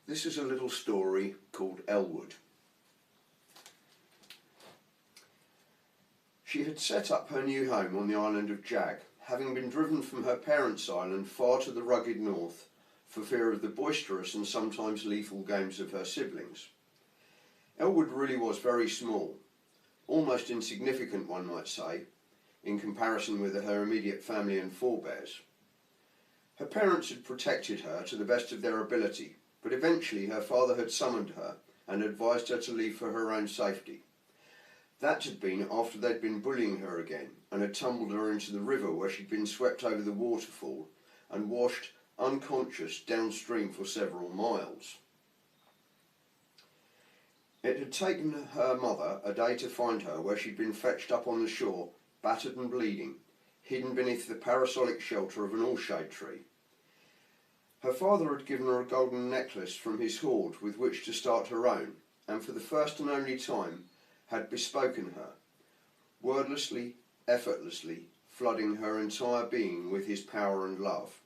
This is a little story called Elwood. She had set up her new home on the island of Jag, having been driven from her parents' island far to the rugged north for fear of the boisterous and sometimes lethal games of her siblings. Elwood really was very small, almost insignificant one might say, in comparison with her immediate family and forebears. Her parents had protected her to the best of their ability, but eventually her father had summoned her and advised her to leave for her own safety. That had been after they'd been bullying her again and had tumbled her into the river where she'd been swept over the waterfall and washed unconscious downstream for several miles. It had taken her mother a day to find her where she'd been fetched up on the shore, battered and bleeding, hidden beneath the parasolic shelter of an all-shade tree. Her father had given her a golden necklace from his hoard with which to start her own, and for the first and only time had bespoken her, wordlessly, effortlessly, flooding her entire being with his power and love.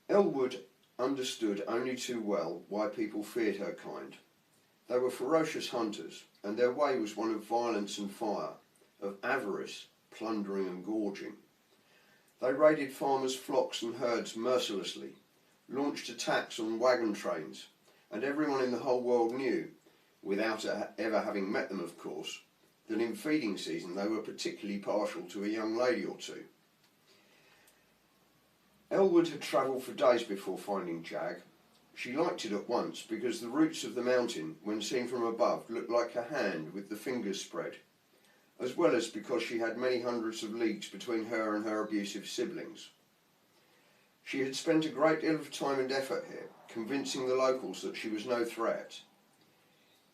Elwood understood only too well why people feared her kind. They were ferocious hunters, and their way was one of violence and fire, of avarice, plundering and gorging. They raided farmers' flocks and herds mercilessly, launched attacks on wagon trains, and everyone in the whole world knew, without ever having met them of course, that in feeding season they were particularly partial to a young lady or two. Elwood had travelled for days before finding Jag. She liked it at once because the roots of the mountain, when seen from above, looked like a hand with the fingers spread, as well as because she had many hundreds of leagues between her and her abusive siblings. She had spent a great deal of time and effort here, convincing the locals that she was no threat,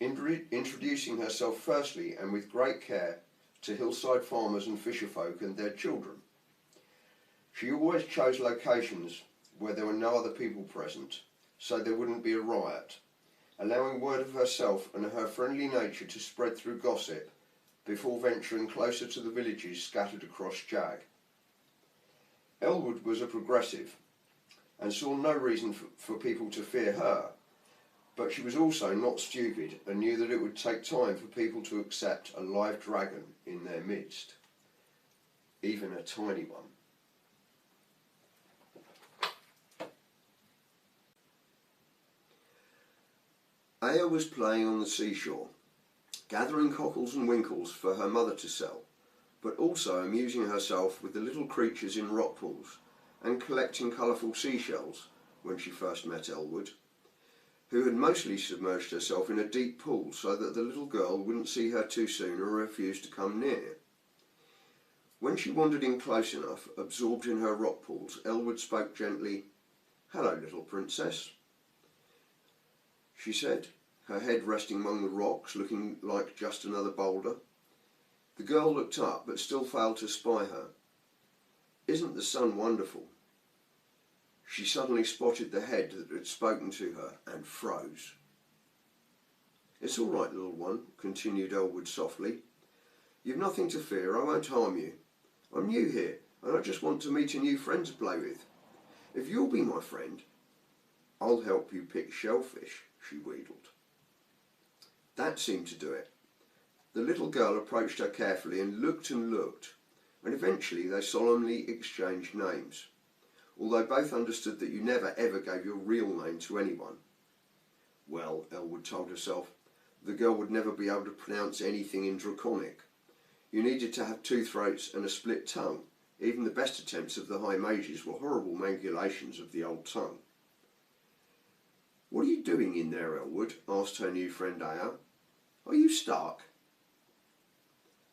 introducing herself firstly and with great care to hillside farmers and fisherfolk and their children. She always chose locations where there were no other people present, so there wouldn't be a riot, allowing word of herself and her friendly nature to spread through gossip before venturing closer to the villages scattered across Jag. Elwood was a progressive and saw no reason for people to fear her, but she was also not stupid and knew that it would take time for people to accept a live dragon in their midst, even a tiny one. Aya was playing on the seashore, gathering cockles and winkles for her mother to sell, but also amusing herself with the little creatures in rock pools and collecting colourful seashells when she first met Elwood, who had mostly submerged herself in a deep pool so that the little girl wouldn't see her too soon or refuse to come near. When she wandered in close enough, absorbed in her rock pools, Elwood spoke gently. "Hello, little princess," she said, her head resting among the rocks, looking like just another boulder. The girl looked up, but still failed to spy her. "Isn't the sun wonderful?" She suddenly spotted the head that had spoken to her and froze. "It's all right, little one," continued Elwood softly. "You've nothing to fear. I won't harm you. I'm new here, and I just want to meet a new friend to play with. If you'll be my friend, I'll help you pick shellfish," she wheedled. That seemed to do it. The little girl approached her carefully and looked, and eventually they solemnly exchanged names, although both understood that you never ever gave your real name to anyone. Well, Elwood told herself, the girl would never be able to pronounce anything in Draconic. You needed to have two throats and a split tongue. Even the best attempts of the high mages were horrible manipulations of the old tongue. "What are you doing in there, Elwood?" asked her new friend Aya. "Are you stuck?"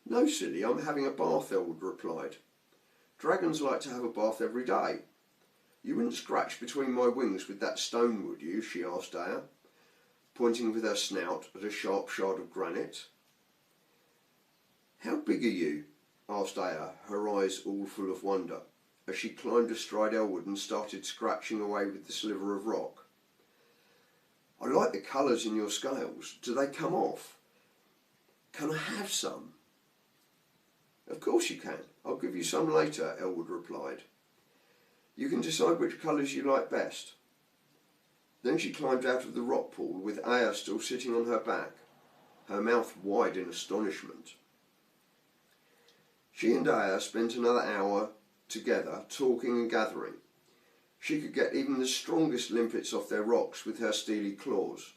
"No, silly, I'm having a bath," Elwood replied. "Dragons like to have a bath every day. You wouldn't scratch between my wings with that stone, would you?" she asked Aya, pointing with her snout at a sharp shard of granite. "How big are you?" asked Aya, her eyes all full of wonder, as she climbed astride Elwood and started scratching away with the sliver of rock. "I like the colours in your scales. Do they come off? Can I have some?" "Of course you can. I'll give you some later," Elwood replied. "You can decide which colours you like best." Then she climbed out of the rock pool with Aya still sitting on her back, her mouth wide in astonishment. She and Aya spent another hour together talking and gathering. She could get even the strongest limpets off their rocks with her steely claws,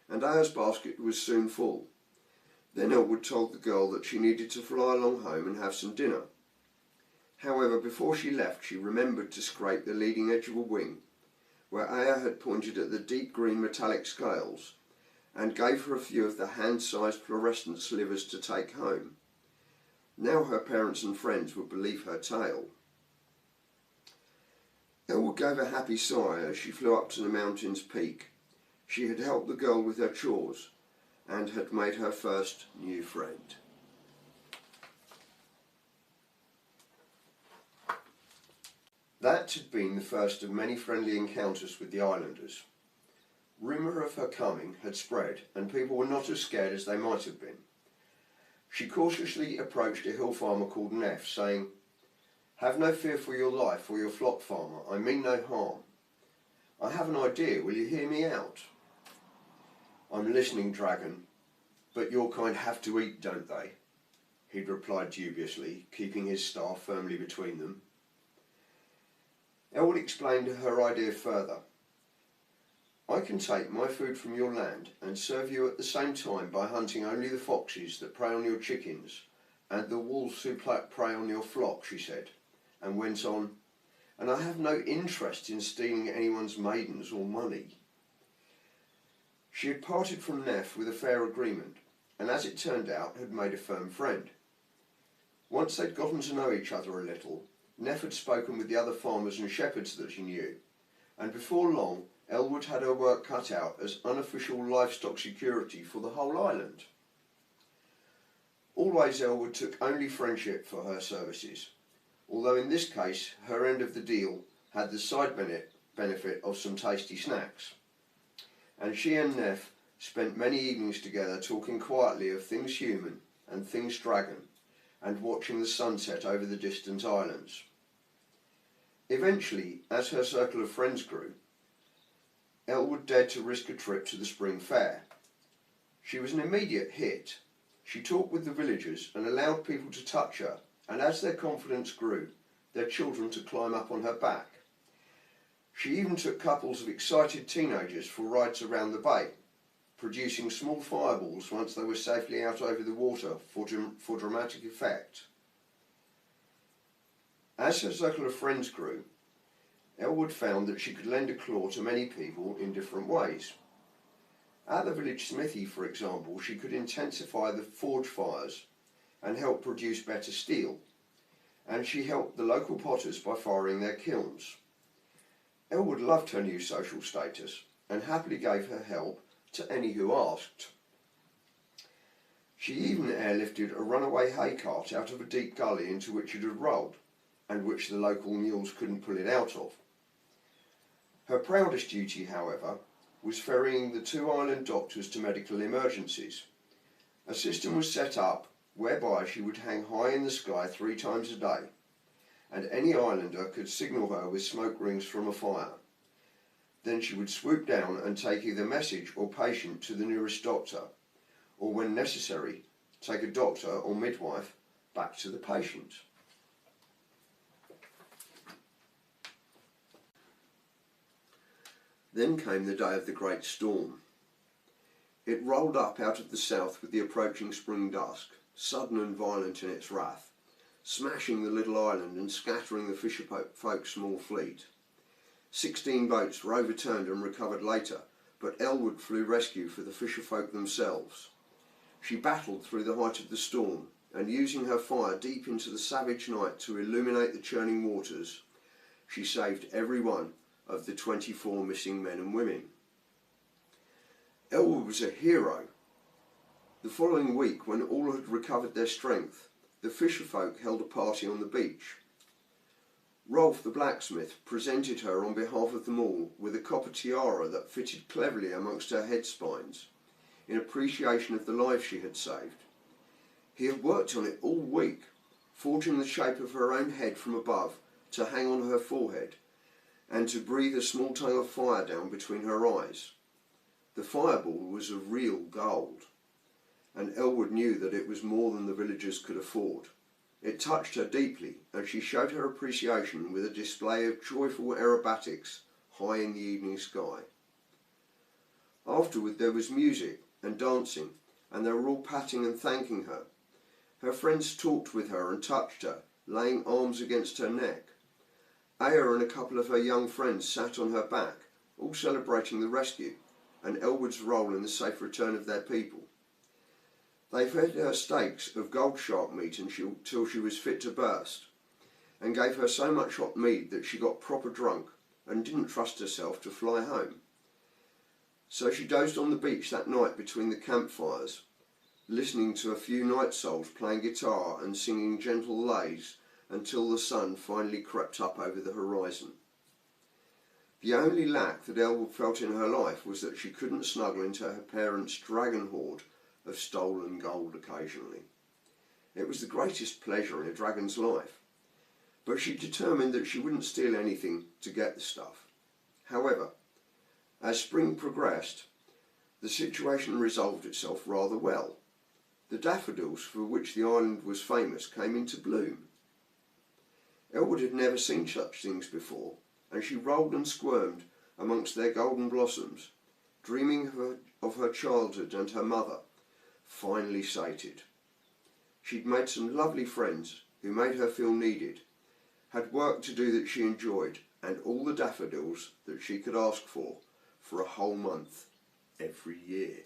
and Aya's basket was soon full. Then Elwood told the girl that she needed to fly along home and have some dinner. However, before she left, she remembered to scrape the leading edge of a wing, where Aya had pointed at the deep green metallic scales, and gave her a few of the hand-sized fluorescent slivers to take home. Now her parents and friends would believe her tale. Elwood gave a happy sigh as she flew up to the mountain's peak. She had helped the girl with her chores, and had made her first new friend. That had been the first of many friendly encounters with the islanders. Rumour of her coming had spread, and people were not as scared as they might have been. She cautiously approached a hill farmer called Neff, saying, "Have no fear for your life or your flock, farmer. I mean no harm. I have an idea. Will you hear me out?" "I'm listening, dragon, but your kind have to eat, don't they?" he'd replied dubiously, keeping his staff firmly between them. Elwood explained her idea further. "I can take my food from your land and serve you at the same time by hunting only the foxes that prey on your chickens and the wolves who prey on your flock," she said, and went on, "and I have no interest in stealing anyone's maidens or money." She had parted from Neff with a fair agreement, and as it turned out had made a firm friend. Once they'd gotten to know each other a little, Neff had spoken with the other farmers and shepherds that he knew, and before long Elwood had her work cut out as unofficial livestock security for the whole island. Always Elwood took only friendship for her services, although in this case her end of the deal had the side benefit of some tasty snacks. And she and Neff spent many evenings together talking quietly of things human and things dragon, and watching the sunset over the distant islands. Eventually, as her circle of friends grew, Elwood dared to risk a trip to the spring fair. She was an immediate hit. She talked with the villagers and allowed people to touch her, and as their confidence grew, their children to climb up on her back. She even took couples of excited teenagers for rides around the bay, producing small fireballs once they were safely out over the water for dramatic effect. As her circle of friends grew, Elwood found that she could lend a claw to many people in different ways. At the village smithy, for example, she could intensify the forge fires and help produce better steel, and she helped the local potters by firing their kilns. Elwood loved her new social status and happily gave her help to any who asked. She even airlifted a runaway hay cart out of a deep gully into which it had rolled, and which the local mules couldn't pull it out of. Her proudest duty, however, was ferrying the 2 island doctors to medical emergencies. A system was set up whereby she would hang high in the sky 3 times a day, and any islander could signal her with smoke rings from a fire. Then she would swoop down and take either message or patient to the nearest doctor, or when necessary, take a doctor or midwife back to the patient. Then came the day of the great storm. It rolled up out of the south with the approaching spring dusk, sudden and violent in its wrath, smashing the little island and scattering the fisherfolk's small fleet. 16 boats were overturned and recovered later, but Elwood flew rescue for the fisherfolk themselves. She battled through the height of the storm, and using her fire deep into the savage night to illuminate the churning waters, she saved every one of the 24 missing men and women. Elwood was a hero. The following week, when all had recovered their strength, the fisherfolk held a party on the beach. Rolf the blacksmith presented her on behalf of them all with a copper tiara that fitted cleverly amongst her head spines, in appreciation of the lives she had saved. He had worked on it all week, forging the shape of her own head from above to hang on her forehead, and to breathe a small tongue of fire down between her eyes. The fireball was of real gold, and Elwood knew that it was more than the villagers could afford. It touched her deeply, and she showed her appreciation with a display of joyful aerobatics high in the evening sky. Afterward there was music and dancing, and they were all patting and thanking her. Her friends talked with her and touched her, laying arms against her neck. Aya and a couple of her young friends sat on her back, all celebrating the rescue and Elwood's role in the safe return of their people. They fed her steaks of gold shark meat until she was fit to burst, and gave her so much hot mead that she got proper drunk and didn't trust herself to fly home. So she dozed on the beach that night between the campfires, listening to a few night souls playing guitar and singing gentle lays until the sun finally crept up over the horizon. The only lack that Elwood felt in her life was that she couldn't snuggle into her parents' dragon hoard of stolen gold occasionally. It was the greatest pleasure in a dragon's life, but she determined that she wouldn't steal anything to get the stuff. However, as spring progressed, the situation resolved itself rather well. The daffodils for which the island was famous came into bloom. Elwood had never seen such things before, and she rolled and squirmed amongst their golden blossoms, dreaming of her childhood and her mother, finally sated. She'd made some lovely friends who made her feel needed, had work to do that she enjoyed, and all the daffodils that she could ask for a whole month every year.